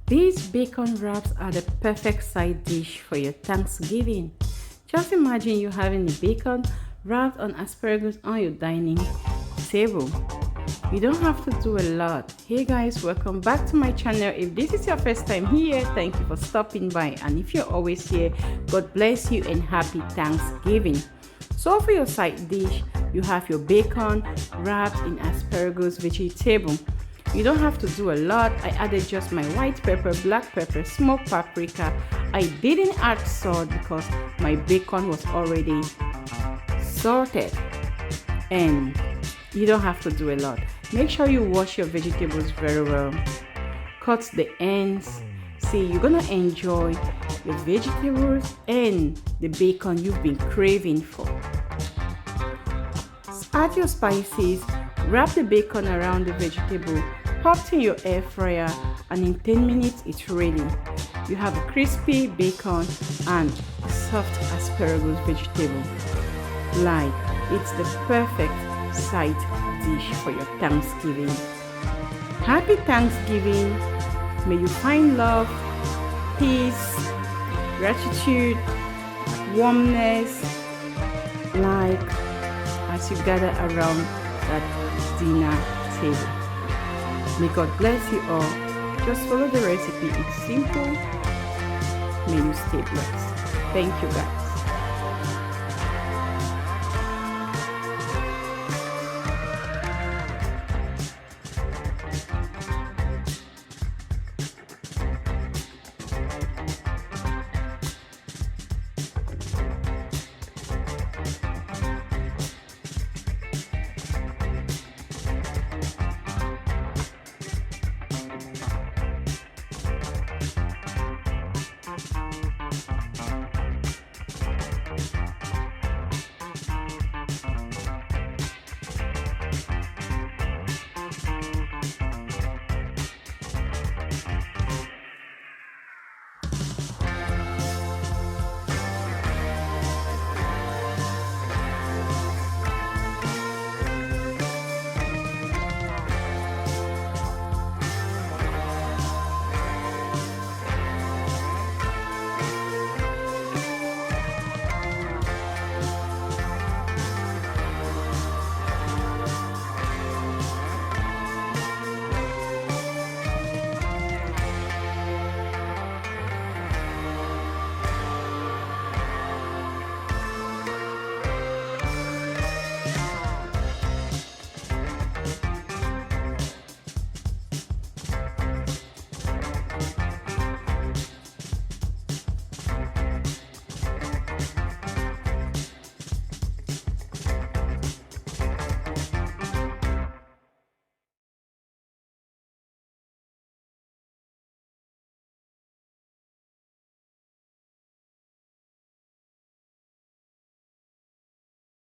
These bacon wraps are the perfect side dish for your Thanksgiving. Just imagine you having the bacon wrapped on asparagus on your dining table. You don't have to do a lot. Hey guys, welcome back to my channel. If this is your first time here, thank you for stopping by, and if you're always here, God bless you and happy Thanksgiving. So for your side dish, you have your bacon wrapped in asparagus vegetable. You don't have to do a lot. I added just my white pepper, black pepper, smoked paprika. I didn't add salt because my bacon was already salted, and you don't have to do a lot. Make sure you wash your vegetables very well. Cut the ends. See, you're gonna enjoy your vegetables and the bacon you've been craving for. Add your spices. Wrap the bacon around the vegetable. Pop in your air fryer, and in 10 minutes it's ready. You have a crispy bacon and a soft asparagus vegetable. Like, it's the perfect side dish for your Thanksgiving. Happy Thanksgiving. May you find love, peace, gratitude, warmness, like as you gather around that dinner table. May God bless you all. Just follow the recipe. It's simple. May you stay blessed. Thank you, guys.